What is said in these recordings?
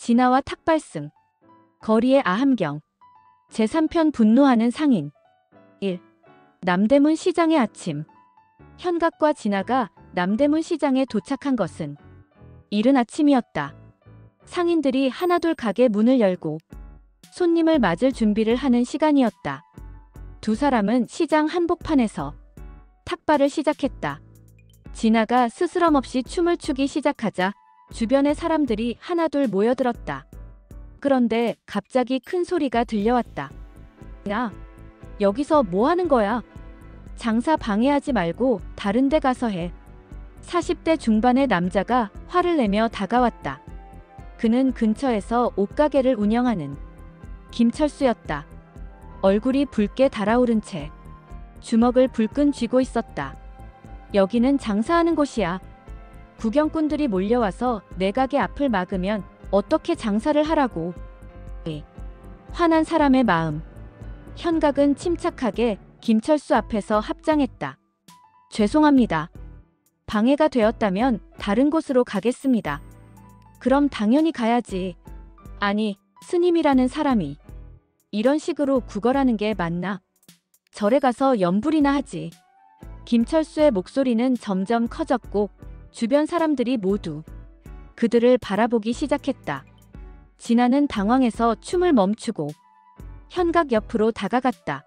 진아와 탁발승. 거리의 아함경. 제3편 분노하는 상인. 1. 남대문 시장의 아침. 현각과 진아가 남대문 시장에 도착한 것은 이른 아침이었다. 상인들이 하나둘 가게 문을 열고 손님을 맞을 준비를 하는 시간이었다. 두 사람은 시장 한복판에서 탁발을 시작했다. 진아가 스스럼없이 춤을 추기 시작하자 주변의 사람들이 하나둘 모여들었다. 그런데 갑자기 큰 소리가 들려왔다. 야, 여기서 뭐 하는 거야? 장사 방해하지 말고 다른 데 가서 해. 40대 중반의 남자가 화를 내며 다가왔다. 그는 근처에서 옷가게를 운영하는 김철수였다. 얼굴이 붉게 달아오른 채 주먹을 불끈 쥐고 있었다. 여기는 장사하는 곳이야. 구경꾼들이 몰려와서 내 가게 앞을 막으면 어떻게 장사를 하라고. 화난 사람의 마음. 현각은 침착하게 김철수 앞에서 합장했다. 죄송합니다. 방해가 되었다면 다른 곳으로 가겠습니다. 그럼 당연히 가야지. 아니, 스님이라는 사람이 이런 식으로 구걸하는 게 맞나? 절에 가서 염불이나 하지. 김철수의 목소리는 점점 커졌고 주변 사람들이 모두 그들을 바라보기 시작했다. 진아는 당황해서 춤을 멈추고 현각 옆으로 다가갔다.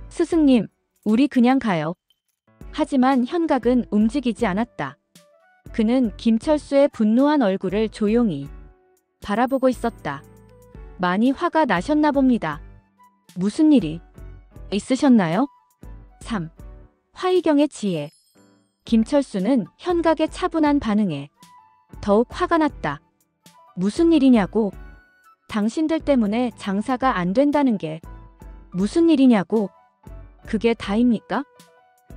스승님, 우리 그냥 가요. 하지만 현각은 움직이지 않았다. 그는 김철수의 분노한 얼굴을 조용히 바라보고 있었다. 많이 화가 나셨나 봅니다. 무슨 일이 있으셨나요? 3. 화이경의 지혜. 김철수는 현각의 차분한 반응에 더욱 화가 났다. 무슨 일이냐고. 당신들 때문에 장사가 안 된다는 게 무슨 일이냐고. 그게 다입니까?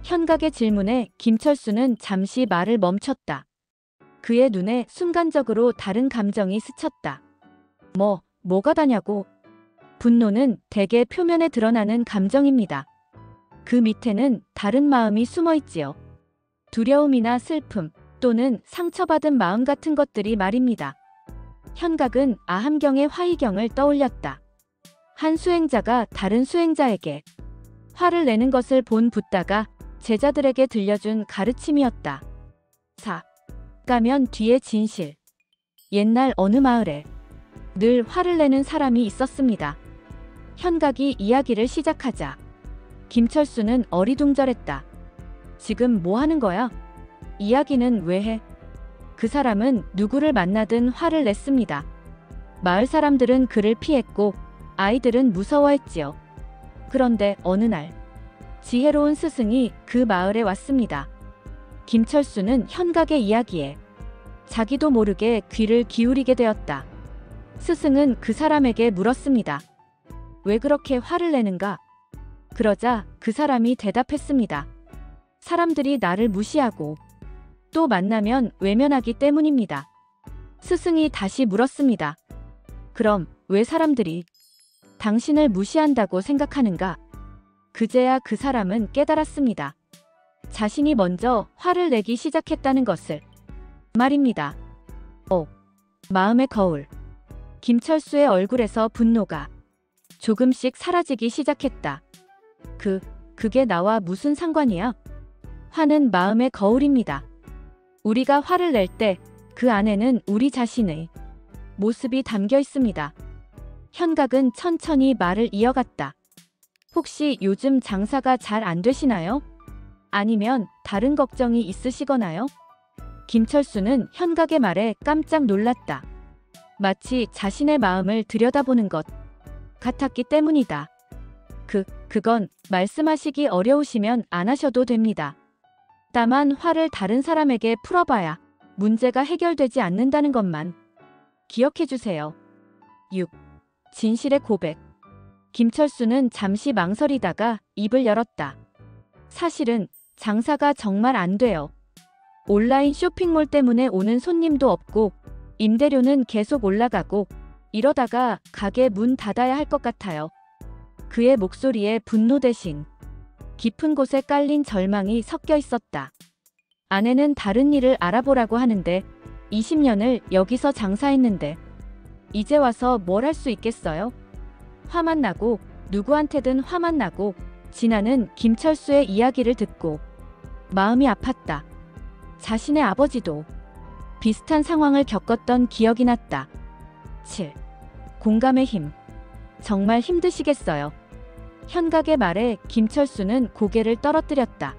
현각의 질문에 김철수는 잠시 말을 멈췄다. 그의 눈에 순간적으로 다른 감정이 스쳤다. 뭐가 다냐고. 분노는 대개 표면에 드러나는 감정입니다. 그 밑에는 다른 마음이 숨어 있지요. 두려움이나 슬픔 또는 상처받은 마음 같은 것들이 말입니다. 현각은 아함경의 화이경을 떠올렸다. 한 수행자가 다른 수행자에게 화를 내는 것을 본 붓다가 제자들에게 들려준 가르침이었다. 4. 가면 뒤의 진실. 옛날 어느 마을에 늘 화를 내는 사람이 있었습니다. 현각이 이야기를 시작하자 김철수는 어리둥절했다. 지금 뭐 하는 거야? 이야기는 왜 해? 그 사람은 누구를 만나든 화를 냈습니다. 마을 사람들은 그를 피했고 아이들은 무서워했지요. 그런데 어느 날 지혜로운 스승이 그 마을에 왔습니다. 김철수는 현각의 이야기에 자기도 모르게 귀를 기울이게 되었다. 스승은 그 사람에게 물었습니다. 왜 그렇게 화를 내는가? 그러자 그 사람이 대답했습니다. 사람들이 나를 무시하고 또 만나면 외면하기 때문입니다. 스승이 다시 물었습니다. 그럼 왜 사람들이 당신을 무시한다고 생각하는가? 그제야 그 사람은 깨달았습니다. 자신이 먼저 화를 내기 시작했다는 것을 말입니다. 마음의 거울. 김철수의 얼굴에서 분노가 조금씩 사라지기 시작했다. 그게 나와 무슨 상관이야? 화는 마음의 거울입니다. 우리가 화를 낼 때 그 안에는 우리 자신의 모습이 담겨 있습니다. 현각은 천천히 말을 이어갔다. 혹시 요즘 장사가 잘 안 되시나요? 아니면 다른 걱정이 있으시거나요? 김철수는 현각의 말에 깜짝 놀랐다. 마치 자신의 마음을 들여다보는 것 같았기 때문이다. 그건 말씀하시기 어려우시면 안 하셔도 됩니다. 다만 화를 다른 사람에게 풀어봐야 문제가 해결되지 않는다는 것만 기억해 주세요. 6. 진실의 고백. 김철수는 잠시 망설이다가 입을 열었다. 사실은 장사가 정말 안 돼요. 온라인 쇼핑몰 때문에 오는 손님도 없고 임대료는 계속 올라가고 이러다가 가게 문 닫아야 할 것 같아요. 그의 목소리에 분노 대신 깊은 곳에 깔린 절망이 섞여 있었다. 아내는 다른 일을 알아보라고 하는데 20년을 여기서 장사했는데 이제 와서 뭘 할 수 있겠어요? 화만 나고 누구한테든 화만 나고 진아는 김철수의 이야기를 듣고 마음이 아팠다. 자신의 아버지도 비슷한 상황을 겪었던 기억이 났다. 7. 공감의 힘. 정말 힘드시겠어요. 현각의 말에 김철수는 고개를 떨어뜨렸다.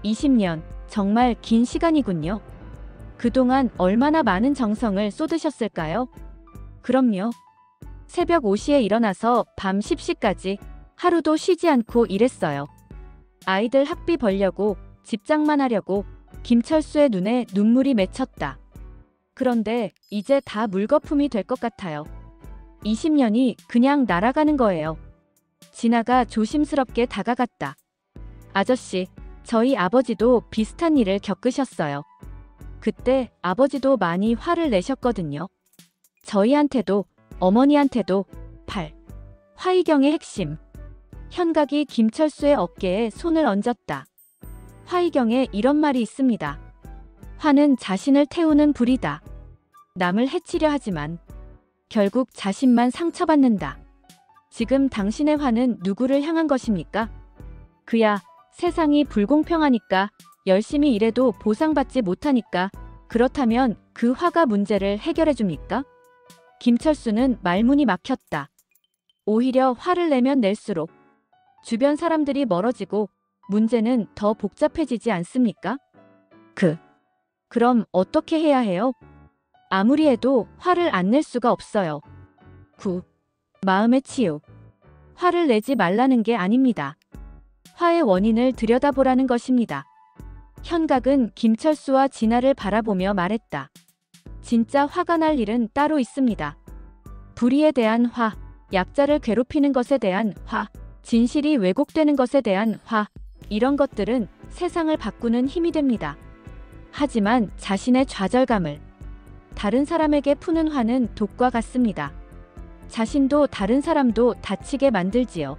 20년, 정말 긴 시간이군요. 그동안 얼마나 많은 정성을 쏟으셨을까요? 그럼요. 새벽 5시에 일어나서 밤 10시까지 하루도 쉬지 않고 일했어요. 아이들 학비 벌려고, 집장만 하려고. 김철수의 눈에 눈물이 맺혔다. 그런데 이제 다 물거품이 될 것 같아요. 20년이 그냥 날아가는 거예요. 진아가 조심스럽게 다가갔다. 아저씨, 저희 아버지도 비슷한 일을 겪으셨어요. 그때 아버지도 많이 화를 내셨거든요. 저희한테도, 어머니한테도. 8. 화이경의 핵심. 현각이 김철수의 어깨에 손을 얹었다. 화이경에 이런 말이 있습니다. 화는 자신을 태우는 불이다. 남을 해치려 하지만 결국 자신만 상처받는다. 지금 당신의 화는 누구를 향한 것입니까? 그야 세상이 불공평하니까, 열심히 일해도 보상받지 못하니까. 그렇다면 그 화가 문제를 해결해 줍니까? 김철수는 말문이 막혔다. 오히려 화를 내면 낼수록 주변 사람들이 멀어지고 문제는 더 복잡해지지 않습니까? 그럼 어떻게 해야 해요? 아무리 해도 화를 안 낼 수가 없어요. 9. 마음의 치유. 화를 내지 말라는 게 아닙니다. 화의 원인을 들여다보라는 것입니다. 현각은 김철수와 진아를 바라보며 말했다. 진짜 화가 날 일은 따로 있습니다. 불의에 대한 화, 약자를 괴롭히는 것에 대한 화, 진실이 왜곡되는 것에 대한 화, 이런 것들은 세상을 바꾸는 힘이 됩니다. 하지만 자신의 좌절감을 다른 사람에게 푸는 화는 독과 같습니다. 자신도 다른 사람도 다치게 만들지요.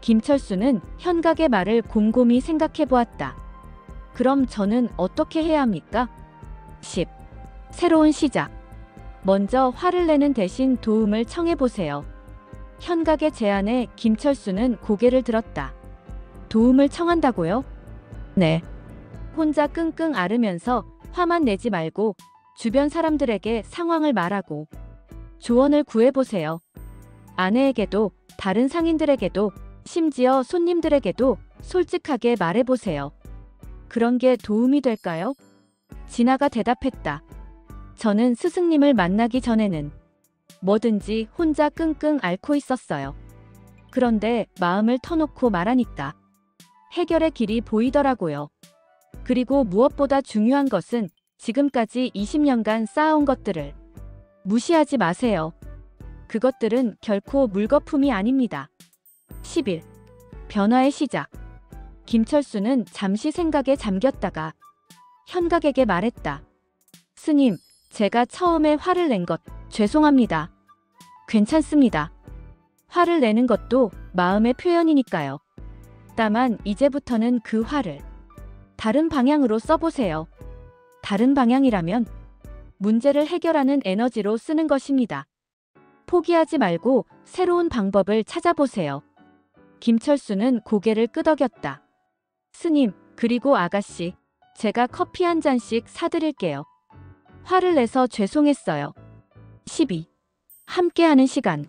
김철수는 현각의 말을 곰곰이 생각해 보았다. 그럼 저는 어떻게 해야 합니까? 10. 새로운 시작. 먼저 화를 내는 대신 도움을 청해 보세요. 현각의 제안에 김철수는 고개를 들었다. 도움을 청한다고요? 네. 혼자 끙끙 앓으면서 화만 내지 말고 주변 사람들에게 상황을 말하고 조언을 구해보세요. 아내에게도, 다른 상인들에게도, 심지어 손님들에게도 솔직하게 말해보세요. 그런 게 도움이 될까요? 진아가 대답했다. 저는 스승님을 만나기 전에는 뭐든지 혼자 끙끙 앓고 있었어요. 그런데 마음을 터놓고 말하니까 해결의 길이 보이더라고요. 그리고 무엇보다 중요한 것은 지금까지 20년간 쌓아온 것들을 무시하지 마세요. 그것들은 결코 물거품이 아닙니다. 11. 변화의 시작. 김철수는 잠시 생각에 잠겼다가 현각에게 말했다. 스님, 제가 처음에 화를 낸 것 죄송합니다. 괜찮습니다. 화를 내는 것도 마음의 표현이니까요. 다만 이제부터는 그 화를 다른 방향으로 써보세요. 다른 방향이라면 문제를 해결하는 에너지로 쓰는 것입니다. 포기하지 말고 새로운 방법을 찾아보세요. 김철수는 고개를 끄덕였다. 스님, 그리고 아가씨, 제가 커피 한 잔씩 사드릴게요. 화를 내서 죄송했어요. 12. 함께하는 시간.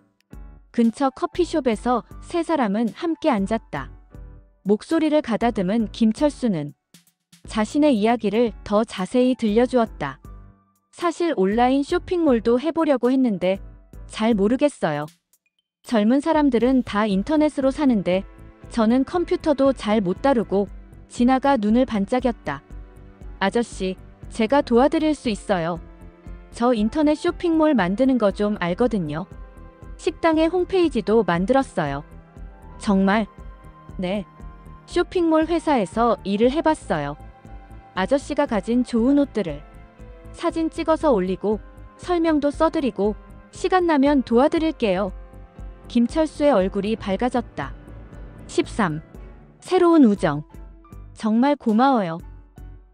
근처 커피숍에서 세 사람은 함께 앉았다. 목소리를 가다듬은 김철수는 자신의 이야기를 더 자세히 들려주었다. 사실 온라인 쇼핑몰도 해보려고 했는데 잘 모르겠어요. 젊은 사람들은 다 인터넷으로 사는데 저는 컴퓨터도 잘 못 다루고. 진아가 눈을 반짝였다. 아저씨, 제가 도와드릴 수 있어요. 저 인터넷 쇼핑몰 만드는 거 좀 알거든요. 식당의 홈페이지도 만들었어요. 정말? 네. 쇼핑몰 회사에서 일을 해봤어요. 아저씨가 가진 좋은 옷들을 사진 찍어서 올리고 설명도 써드리고 시간 나면 도와드릴게요. 김철수의 얼굴이 밝아졌다. 13. 새로운 우정. 정말 고마워요.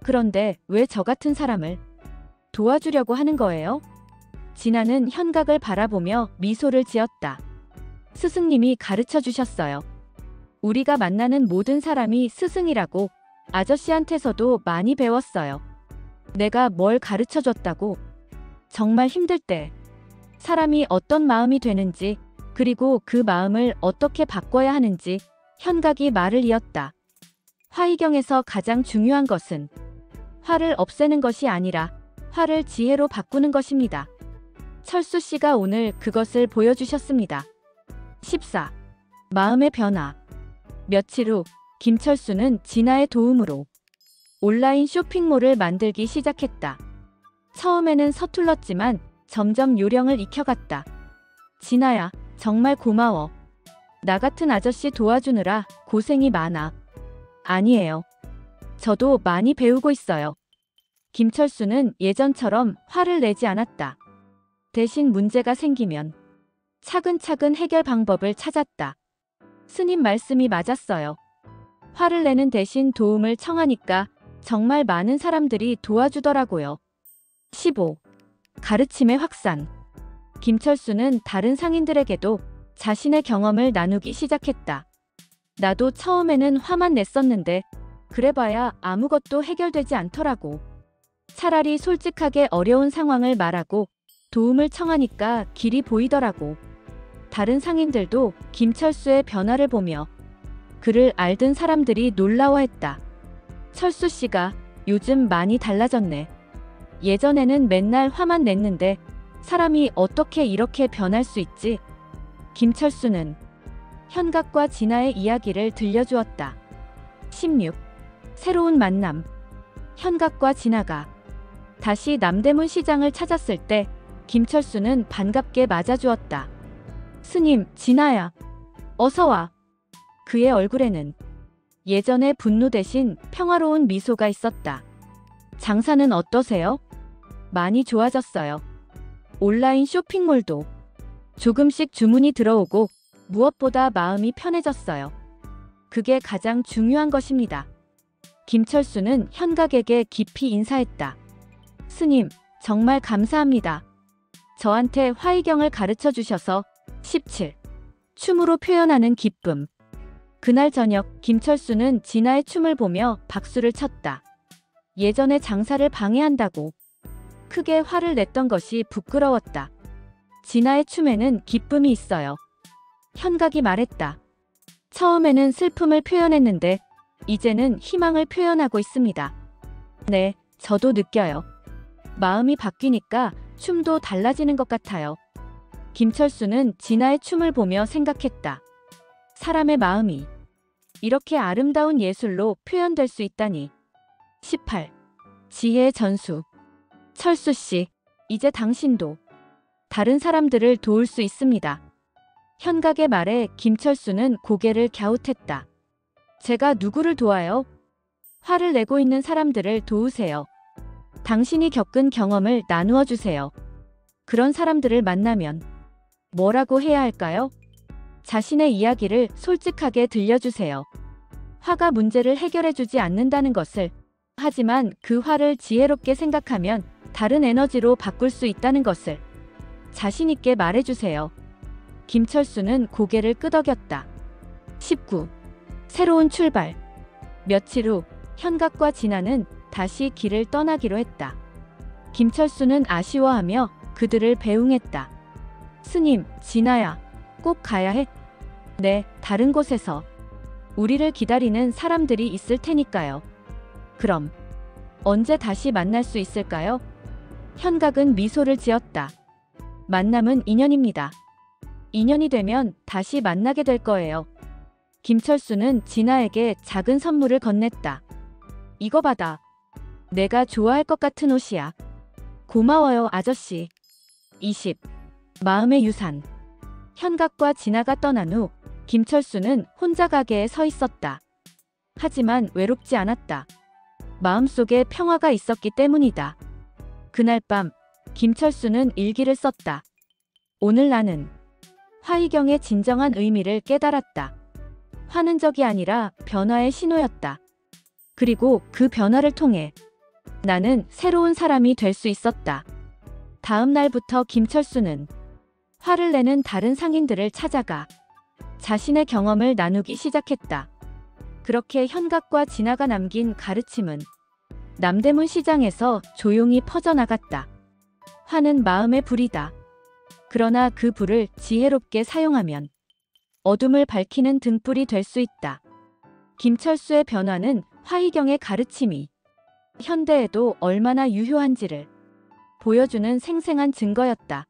그런데 왜 저 같은 사람을 도와주려고 하는 거예요? 진아는 현각을 바라보며 미소를 지었다. 스승님이 가르쳐 주셨어요. 우리가 만나는 모든 사람이 스승이라고 아저씨한테서도 많이 배웠어요. 내가 뭘 가르쳐 줬다고? 정말 힘들 때 사람이 어떤 마음이 되는지, 그리고 그 마음을 어떻게 바꿔야 하는지 현각이 말을 이었다. 화이경에서 가장 중요한 것은 화를 없애는 것이 아니라 화를 지혜로 바꾸는 것입니다. 철수 씨가 오늘 그것을 보여주셨습니다. 14. 마음의 변화. 며칠 후 김철수는 진아의 도움으로 온라인 쇼핑몰을 만들기 시작했다. 처음에는 서툴렀지만 점점 요령을 익혀갔다. 진아야, 정말 고마워. 나 같은 아저씨 도와주느라 고생이 많아. 아니에요. 저도 많이 배우고 있어요. 김철수는 예전처럼 화를 내지 않았다. 대신 문제가 생기면 차근차근 해결 방법을 찾았다. 스님 말씀이 맞았어요. 화를 내는 대신 도움을 청하니까 정말 많은 사람들이 도와주더라고요. 15. 가르침의 확산. 김철수는 다른 상인들에게도 자신의 경험을 나누기 시작했다. 나도 처음에는 화만 냈었는데 그래봐야 아무것도 해결되지 않더라고. 차라리 솔직하게 어려운 상황을 말하고 도움을 청하니까 길이 보이더라고. 다른 상인들도 김철수의 변화를 보며 그를 알던 사람들이 놀라워했다. 철수 씨가 요즘 많이 달라졌네. 예전에는 맨날 화만 냈는데 사람이 어떻게 이렇게 변할 수 있지? 김철수는 현각과 진아의 이야기를 들려주었다. 16. 새로운 만남. 현각과 진아가 다시 남대문 시장을 찾았을 때 김철수는 반갑게 맞아주었다. 스님, 진아야. 어서 와. 그의 얼굴에는 예전의 분노 대신 평화로운 미소가 있었다. 장사는 어떠세요? 많이 좋아졌어요. 온라인 쇼핑몰도 조금씩 주문이 들어오고 무엇보다 마음이 편해졌어요. 그게 가장 중요한 것입니다. 김철수는 현각에게 깊이 인사했다. 스님, 정말 감사합니다. 저한테 화이경을 가르쳐 주셔서. 17. 춤으로 표현하는 기쁨. 그날 저녁 김철수는 진아의 춤을 보며 박수를 쳤다. 예전에 장사를 방해한다고 크게 화를 냈던 것이 부끄러웠다. 진아의 춤에는 기쁨이 있어요. 현각이 말했다. 처음에는 슬픔을 표현했는데 이제는 희망을 표현하고 있습니다. 네, 저도 느껴요. 마음이 바뀌니까 춤도 달라지는 것 같아요. 김철수는 진아의 춤을 보며 생각했다. 사람의 마음이 이렇게 아름다운 예술로 표현될 수 있다니. 18. 지혜의 전수. 철수 씨, 이제 당신도 다른 사람들을 도울 수 있습니다. 현각의 말에 김철수는 고개를 갸웃했다. 제가 누구를 도와요? 화를 내고 있는 사람들을 도우세요. 당신이 겪은 경험을 나누어 주세요. 그런 사람들을 만나면 뭐라고 해야 할까요? 자신의 이야기를 솔직하게 들려주세요. 화가 문제를 해결해주지 않는다는 것을, 하지만 그 화를 지혜롭게 생각하면 다른 에너지로 바꿀 수 있다는 것을 자신있게 말해주세요. 김철수는 고개를 끄덕였다. 19. 새로운 출발. 며칠 후 현각과 진아는 다시 길을 떠나기로 했다. 김철수는 아쉬워하며 그들을 배웅했다. 스님, 진아야, 꼭 가야 해? 네, 다른 곳에서 우리를 기다리는 사람들이 있을 테니까요. 그럼 언제 다시 만날 수 있을까요? 현각은 미소를 지었다. 만남은 인연입니다. 인연이 되면 다시 만나게 될 거예요. 김철수는 진아에게 작은 선물을 건넸다. 이거 받아. 내가 좋아할 것 같은 옷이야. 고마워요, 아저씨. 20. 마음의 유산. 현각과 진아가 떠난 후 김철수는 혼자 가게에 서 있었다. 하지만 외롭지 않았다. 마음속에 평화가 있었기 때문이다. 그날 밤 김철수는 일기를 썼다. 오늘 나는 화이경의 진정한 의미를 깨달았다. 화는 적이 아니라 변화의 신호였다. 그리고 그 변화를 통해 나는 새로운 사람이 될 수 있었다. 다음 날부터 김철수는 화를 내는 다른 상인들을 찾아가 자신의 경험을 나누기 시작했다. 그렇게 현각과 진아가 남긴 가르침은 남대문 시장에서 조용히 퍼져나갔다. 화는 마음의 불이다. 그러나 그 불을 지혜롭게 사용하면 어둠을 밝히는 등불이 될 수 있다. 김철수의 변화는 화희경의 가르침이 현대에도 얼마나 유효한지를 보여주는 생생한 증거였다.